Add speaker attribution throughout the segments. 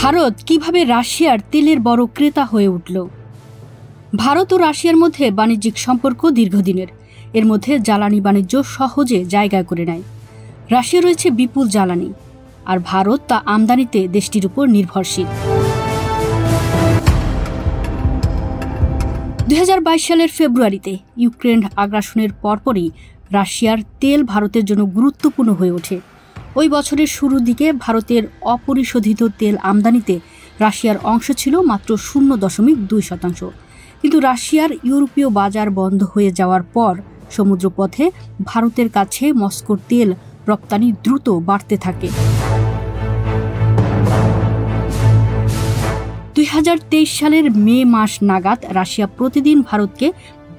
Speaker 1: ভারত কিভাবে রাশিয়ার তেলের বড় ক্রেতা হয়ে উঠল? ভারত ও রাশিয়ার মধ্যে বাণিজ্যিক সম্পর্ক দীর্ঘদিনের। এর মধ্যে জ্বালানি বাণিজ্য সহজে জায়গা করে নেয়। রাশিয়া রয়েছে বিপুল জ্বালানি, আর ভারত তা আমদানিতে দেশটির উপর নির্ভরশীল। 2022 সালের ফেব্রুয়ারিতে ইউক্রেন আগ্রাসনের পরপরই রাশিয়ার তেল ভারতের জন্য গুরুত্বপূর্ণ হয়ে ওঠে। ওই বছরের শুরুর দিকে ভারতের অপরিশোধিত তেল আমদানিতে রাশিয়ার অংশ ছিল মাত্র 0.2%। কিন্তু রাশিয়ার ইউরোপীয় বাজার বন্ধ হয়ে যাওয়ার পর সমুদ্রপথে ভারতের কাছে মস্কোর তেল রপ্তানি দ্রুত বাড়তে থাকে। 2023 সালের মে মাস নাগাদ রাশিয়া প্রতিদিন ভারতকে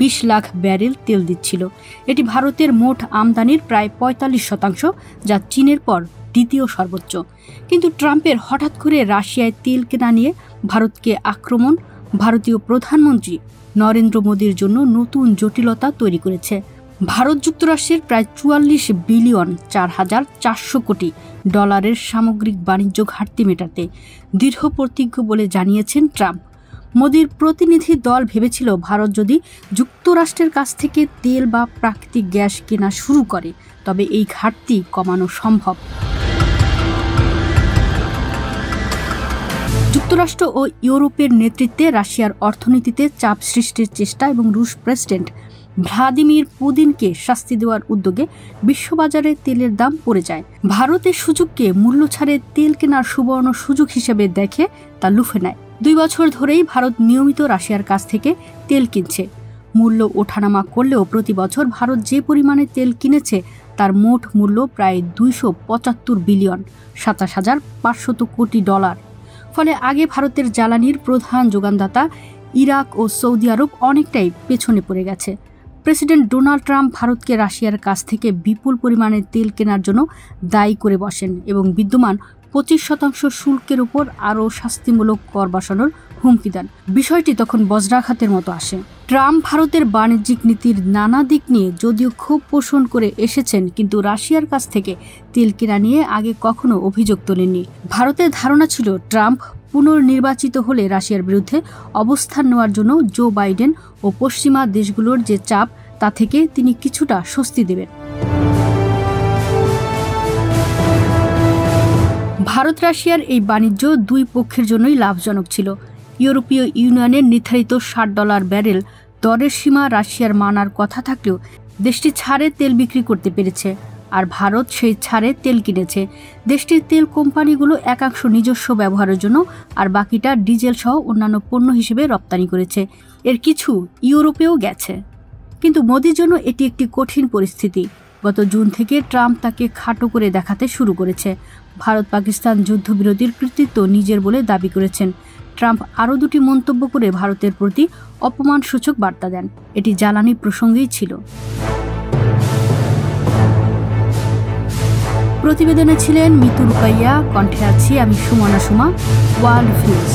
Speaker 1: 20 লাখ ব্যারেল তেল দিচ্ছিল। এটি ভারতের মোট আমদানির প্রায় 45%, যা চীনের পর দ্বিতীয় সর্বোচ্চ। কিন্তু ট্রাম্পের হঠাৎ করে রাশিয়ায় তেল কেনা নিয়ে ভারতকে আক্রমণ ভারতীয় প্রধানমন্ত্রী নরেন্দ্র মোদীর জন্য নতুন জটিলতা তৈরি করেছে। ভারত যুক্তরাষ্ট্রের প্রায় 44 বিলিয়ন $4,400 কোটি সামগ্রিক বাণিজ্য ঘাটতি মেটাতে দৃঢ় প্রতিজ্ঞ বলে জানিয়েছেন ট্রাম্প। মোদীর প্রতিনিধি দল ভেবেছিল ভারত যদি যুক্তরাষ্ট্রের কাছ থেকে তেল বা প্রাকৃতিক গ্যাস কেনা শুরু করে তবে এই ঘাটতি কমানো সম্ভব। যুক্তরাষ্ট্র ও ইউরোপের নেতৃত্বে রাশিয়ার অর্থনীতিতে চাপ সৃষ্টির চেষ্টা এবং রুশ প্রেসিডেন্ট ভ্লাদিমির পুতিনকে শাস্তি দেওয়ার উদ্যোগে বিশ্ববাজারে তেলের দাম পড়ে যায়। ভারতের সুযোগকে মূল্য ছাড়ে তেল কেনার সুবর্ণ সুযোগ হিসেবে দেখে তা লুফে নেয়। 2 বছর ধরেই ভারত নিয়মিত রাশিয়ার কাছ থেকে তেল কিনছে। মূল্য ওঠানামা করলেও প্রতি বছর ভারত যে পরিমাণে তেল কিনেছে তার মোট মূল্য প্রায় 275 বিলিয়ন $27,500 কোটি। ফলে আগে ভারতের জ্বালানির প্রধান যোগানদাতা ইরাক ও সৌদি আরব অনেকটাই পেছনে পড়ে গেছে। প্রেসিডেন্ট ডোনাল্ড ট্রাম্প ভারতকে রাশিয়ার কাছ থেকে বিপুল পরিমাণে তেল কেনার জন্য দায়ী করে বসেন এবং বিদ্যমান 25% শুল্কের উপর আরও শাস্তিমূলক কর বসানোর হুমকি দেন। বিষয়টি তখন বজ্রাঘাতের মতো আসে। ট্রাম্প ভারতের বাণিজ্যিক নীতির নানা দিক নিয়ে যদিও ক্ষোভ পোষণ করে এসেছেন, কিন্তু রাশিয়ার কাছ থেকে তেল কেনা নিয়ে আগে কখনো অভিযোগ তোলেননি। ভারতের ধারণা ছিল ট্রাম্প পুনর্নির্বাচিত হলে রাশিয়ার বিরুদ্ধে অবস্থান নেওয়ার জন্য জো বাইডেন ও পশ্চিমা দেশগুলোর যে চাপ তা থেকে তিনি কিছুটা স্বস্তি দেবেন। ভারত রাশিয়ার এই বাণিজ্য 2 পক্ষের জন্যই লাভজনক ছিল। ইউরোপীয় ইউনিয়নের নির্ধারিত $60 ব্যারেল দরের সীমা রাশিয়ার মানার কথা থাকলেও দেশটি ছাড়ে তেল বিক্রি করতে পেরেছে, আর ভারত সেই ছাড়ে তেল কিনেছে। দেশটির তেল কোম্পানিগুলো একাংশ নিজস্ব ব্যবহারের জন্য আর বাকিটা ডিজেল সহ অন্যান্য পণ্য হিসেবে রপ্তানি করেছে। এর কিছু ইউরোপেও গেছে। কিন্তু মোদির জন্য এটি একটি কঠিন পরিস্থিতি। গত জুন থেকে ট্রাম্প তাকে খাটো করে দেখাতে শুরু করেছে। ভারত পাকিস্তান যুদ্ধবিরতির কৃতিত্ব নিজের বলে দাবি করেছেন। ট্রাম্প আরও 2টি মন্তব্য করে ভারতের প্রতি অপমানসূচক বার্তা দেন। এটি জ্বালানি প্রসঙ্গেই ছিল। প্রতিবেদনে ছিলেন মিতু রুপাইয়া, কণ্ঠে আছি আমি সুমনা সুমা, ওয়ার্ল্ড ভিউজ।